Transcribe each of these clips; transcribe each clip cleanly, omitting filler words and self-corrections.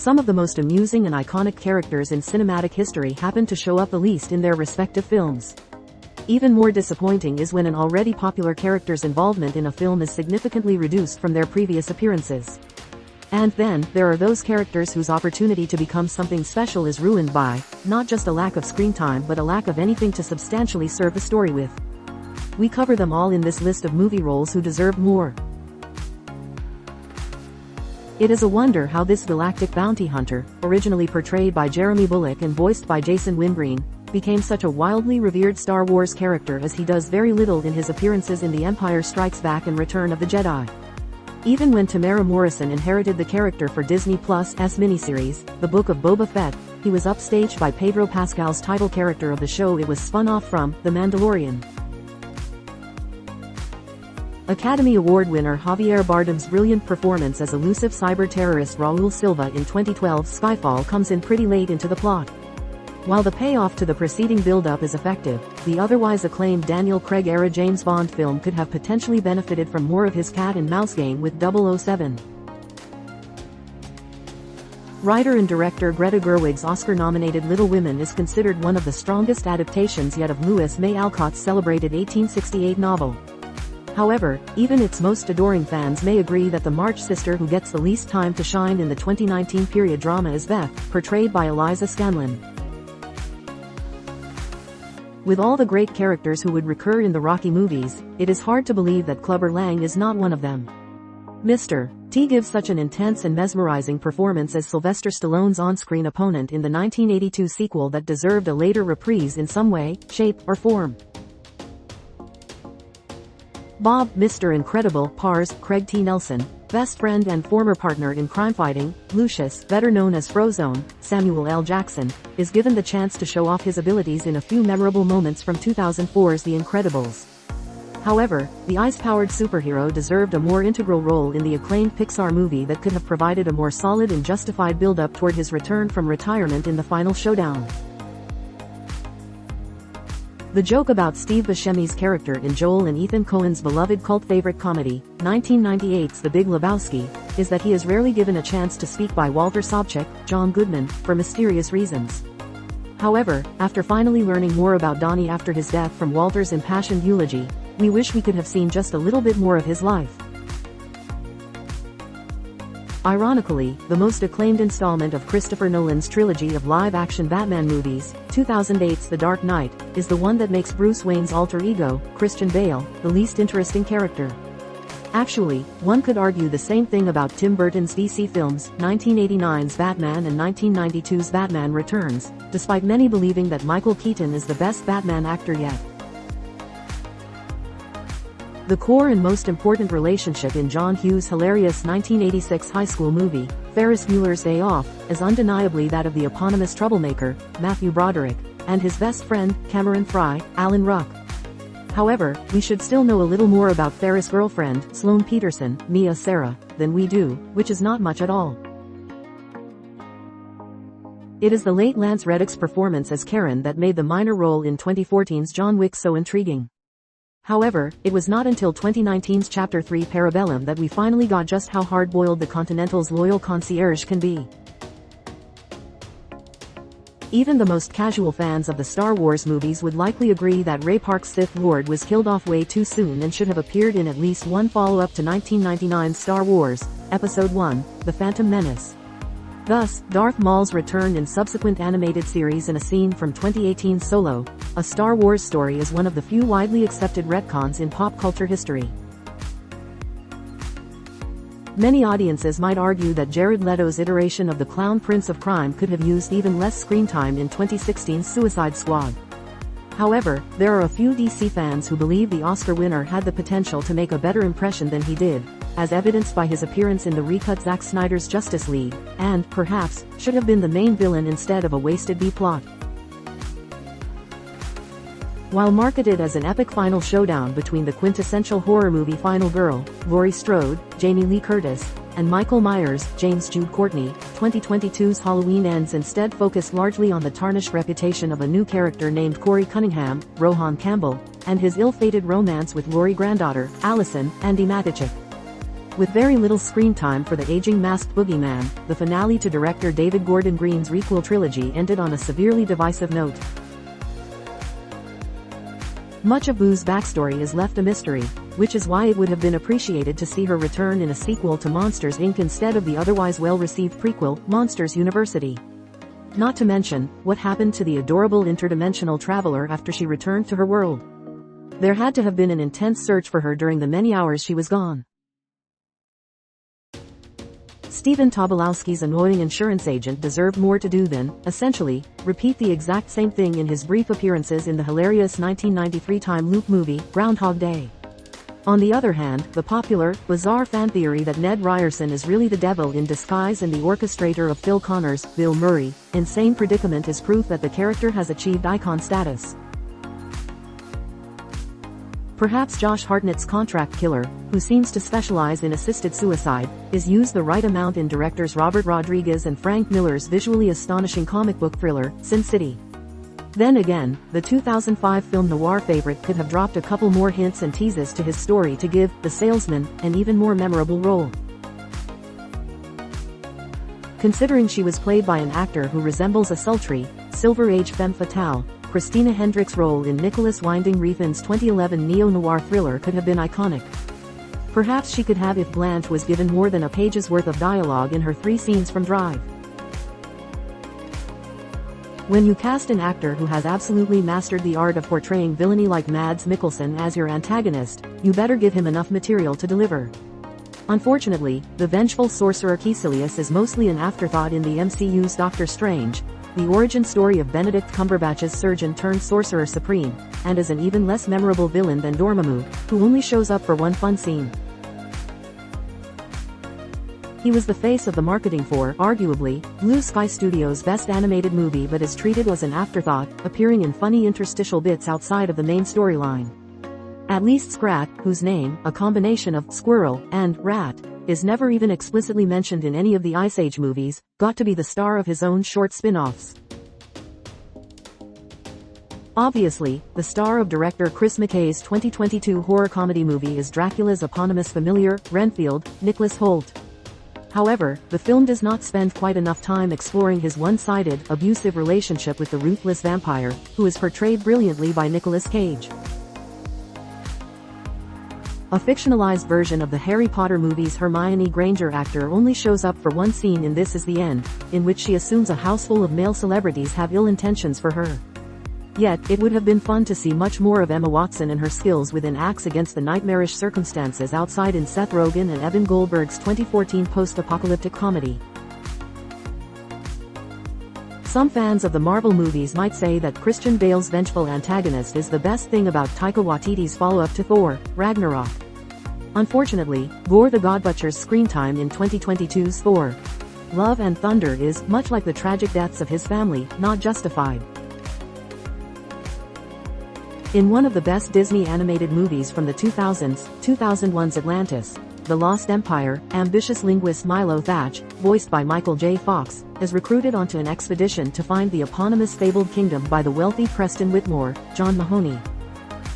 Some of the most amusing and iconic characters in cinematic history happen to show up the least in their respective films. Even more disappointing is when an already popular character's involvement in a film is significantly reduced from their previous appearances. And then, there are those characters whose opportunity to become something special is ruined by, not just a lack of screen time but a lack of anything to substantially serve the story with. We cover them all in this list of movie roles who deserve more. It is a wonder how this galactic bounty hunter, originally portrayed by Jeremy Bulloch and voiced by Jason Wingreen, became such a wildly revered Star Wars character, as he does very little in his appearances in The Empire Strikes Back and Return of the Jedi. Even when Tamara Morrison inherited the character for Disney Plus' miniseries, The Book of Boba Fett, he was upstaged by Pedro Pascal's title character of the show it was spun off from, The Mandalorian. Academy Award winner Javier Bardem's brilliant performance as elusive cyber-terrorist Raul Silva in 2012's Skyfall comes in pretty late into the plot. While the payoff to the preceding build-up is effective, the otherwise acclaimed Daniel Craig-era James Bond film could have potentially benefited from more of his cat-and-mouse game with 007. Writer and director Greta Gerwig's Oscar-nominated Little Women is considered one of the strongest adaptations yet of Louis May Alcott's celebrated 1868 novel. However, even its most adoring fans may agree that the March sister who gets the least time to shine in the 2019 period drama is Beth, portrayed by Eliza Scanlon. With all the great characters who would recur in the Rocky movies, it is hard to believe that Clubber Lang is not one of them. Mr. T gives such an intense and mesmerizing performance as Sylvester Stallone's on-screen opponent in the 1982 sequel that deserved a later reprise in some way, shape, or form. Bob, Mr. Incredible, Pars, Craig T. Nelson, best friend and former partner in crime-fighting, Lucius, better known as Frozone, Samuel L. Jackson, is given the chance to show off his abilities in a few memorable moments from 2004's The Incredibles. However, the ice-powered superhero deserved a more integral role in the acclaimed Pixar movie that could have provided a more solid and justified build-up toward his return from retirement in the final showdown. The joke about Steve Buscemi's character in Joel and Ethan Coen's beloved cult favorite comedy, 1998's The Big Lebowski, is that he is rarely given a chance to speak by Walter Sobchak, John Goodman, for mysterious reasons. However, after finally learning more about Donnie after his death from Walter's impassioned eulogy, we wish we could have seen just a little bit more of his life. Ironically, the most acclaimed installment of Christopher Nolan's trilogy of live-action Batman movies, 2008's The Dark Knight, is the one that makes Bruce Wayne's alter ego, Christian Bale, the least interesting character. Actually, one could argue the same thing about Tim Burton's DC films, 1989's Batman and 1992's Batman Returns, despite many believing that Michael Keaton is the best Batman actor yet. The core and most important relationship in John Hughes' hilarious 1986 high school movie, Ferris Bueller's Day Off, is undeniably that of the eponymous troublemaker, Matthew Broderick, and his best friend, Cameron Fry, Alan Ruck. However, we should still know a little more about Ferris' girlfriend, Sloane Peterson, Mia Sara, than we do, which is not much at all. It is the late Lance Reddick's performance as Karen that made the minor role in 2014's John Wick so intriguing. However, it was not until 2019's Chapter 3 Parabellum that we finally got just how hard-boiled the Continental's loyal concierge can be. Even the most casual fans of the Star Wars movies would likely agree that Ray Park's Sith Lord was killed off way too soon and should have appeared in at least one follow-up to 1999's Star Wars, Episode 1, The Phantom Menace. Thus, Darth Maul's return in subsequent animated series and a scene from 2018's Solo, a Star Wars story is one of the few widely accepted retcons in pop culture history. Many audiences might argue that Jared Leto's iteration of the Clown Prince of Crime could have used even less screen time in 2016's Suicide Squad. However, there are a few DC fans who believe the Oscar winner had the potential to make a better impression than he did, as evidenced by his appearance in the recut Zack Snyder's Justice League, and, perhaps, should have been the main villain instead of a wasted B-plot. While marketed as an epic final showdown between the quintessential horror movie Final Girl, Laurie Strode, Jamie Lee Curtis, and Michael Myers, James Jude Courtney, 2022's Halloween Ends instead focused largely on the tarnished reputation of a new character named Corey Cunningham, Rohan Campbell, and his ill-fated romance with Laurie granddaughter, Allison, Andi Matichak. With very little screen time for the aging masked boogeyman, the finale to director David Gordon Green's requel trilogy ended on a severely divisive note. Much of Boo's backstory is left a mystery, which is why it would have been appreciated to see her return in a sequel to Monsters, Inc. instead of the otherwise well-received prequel, Monsters University. Not to mention, what happened to the adorable interdimensional traveler after she returned to her world. There had to have been an intense search for her during the many hours she was gone. Stephen Tobolowsky's annoying insurance agent deserved more to do than, essentially, repeat the exact same thing in his brief appearances in the hilarious 1993 time loop movie, Groundhog Day. On the other hand, the popular, bizarre fan theory that Ned Ryerson is really the devil in disguise and the orchestrator of Phil Connor's, Bill Murray, insane predicament is proof that the character has achieved icon status. Perhaps Josh Hartnett's contract killer, who seems to specialize in assisted suicide, is used the right amount in directors Robert Rodriguez and Frank Miller's visually astonishing comic book thriller, Sin City. Then again, the 2005 film noir favorite could have dropped a couple more hints and teases to his story to give the salesman an even more memorable role. Considering she was played by an actor who resembles a sultry, Silver Age femme fatale, Christina Hendricks' role in Nicholas Winding Refn's 2011 neo-noir thriller could have been iconic. Perhaps she could have if Blanche was given more than a page's worth of dialogue in her 3 scenes from Drive. When you cast an actor who has absolutely mastered the art of portraying villainy like Mads Mikkelsen as your antagonist, you better give him enough material to deliver. Unfortunately, the vengeful sorcerer Caecilius is mostly an afterthought in the MCU's Doctor Strange, the origin story of Benedict Cumberbatch's surgeon-turned-sorcerer supreme, and is an even less memorable villain than Dormammu, who only shows up for one fun scene. He was the face of the marketing for, arguably, Blue Sky Studios' best animated movie but is treated as an afterthought, appearing in funny interstitial bits outside of the main storyline. At least Scrat, whose name, a combination of squirrel and rat, is never even explicitly mentioned in any of the Ice Age movies, got to be the star of his own short spin-offs. Obviously, the star of director Chris McKay's 2022 horror comedy movie is Dracula's eponymous familiar, Renfield, Nicholas Hoult. However, the film does not spend quite enough time exploring his one-sided, abusive relationship with the ruthless vampire, who is portrayed brilliantly by Nicolas Cage. A fictionalized version of the Harry Potter movie's Hermione Granger actor only shows up for one scene in This Is the End, in which she assumes a house full of male celebrities have ill intentions for her. Yet, it would have been fun to see much more of Emma Watson and her skills within acts against the nightmarish circumstances outside in Seth Rogen and Evan Goldberg's 2014 post-apocalyptic comedy. Some fans of the Marvel movies might say that Christian Bale's vengeful antagonist is the best thing about Taika Waititi's follow-up to Thor, Ragnarok. Unfortunately, Gore the Godbutcher's screen time in 2022's Thor: Love and Thunder is, much like the tragic deaths of his family, not justified. In one of the best Disney animated movies from the 2000s, 2001's Atlantis, The Lost Empire, ambitious linguist Milo Thatch, voiced by Michael J. Fox, is recruited onto an expedition to find the eponymous fabled kingdom by the wealthy Preston Whitmore, John Mahoney.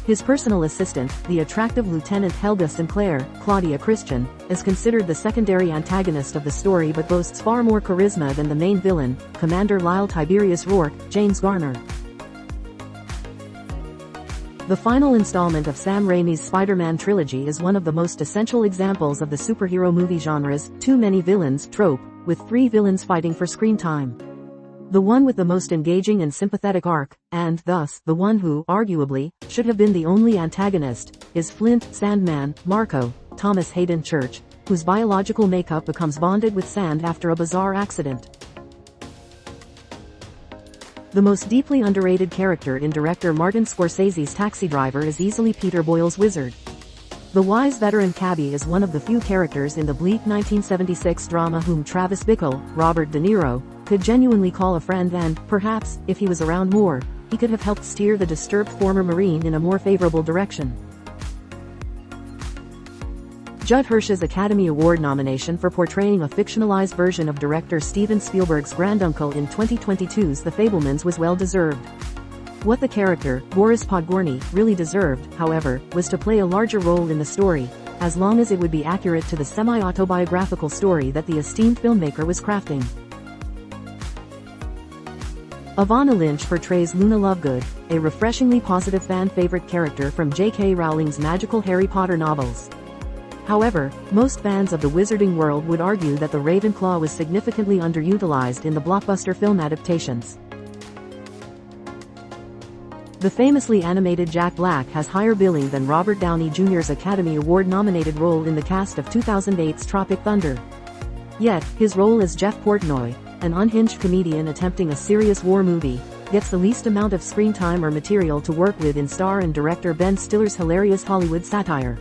His personal assistant, the attractive Lieutenant Helga Sinclair, Claudia Christian, is considered the secondary antagonist of the story but boasts far more charisma than the main villain, Commander Lyle Tiberius Rourke, James Garner. The final installment of Sam Raimi's Spider-Man trilogy is one of the most essential examples of the superhero movie genre's too many villains trope, with 3 villains fighting for screen time. The one with the most engaging and sympathetic arc, and thus, the one who, arguably, should have been the only antagonist, is Flint Sandman Marco, Thomas Hayden Church, whose biological makeup becomes bonded with sand after a bizarre accident. The most deeply underrated character in director Martin Scorsese's Taxi Driver is easily Peter Boyle's Wizard. The wise veteran cabbie is one of the few characters in the bleak 1976 drama whom Travis Bickle, Robert De Niro, could genuinely call a friend and, perhaps, if he was around more, he could have helped steer the disturbed former Marine in a more favorable direction. Judd Hirsch's Academy Award nomination for portraying a fictionalized version of director Steven Spielberg's granduncle in 2022's The Fabelmans was well-deserved. What the character, Boris Podgorny, really deserved, however, was to play a larger role in the story, as long as it would be accurate to the semi-autobiographical story that the esteemed filmmaker was crafting. Evanna Lynch portrays Luna Lovegood, a refreshingly positive fan-favorite character from J.K. Rowling's magical Harry Potter novels. However, most fans of the wizarding world would argue that the Ravenclaw was significantly underutilized in the blockbuster film adaptations. The famously animated Jack Black has higher billing than Robert Downey Jr.'s Academy Award-nominated role in the cast of 2008's Tropic Thunder. Yet, his role as Jeff Portnoy, an unhinged comedian attempting a serious war movie, gets the least amount of screen time or material to work with in star and director Ben Stiller's hilarious Hollywood satire.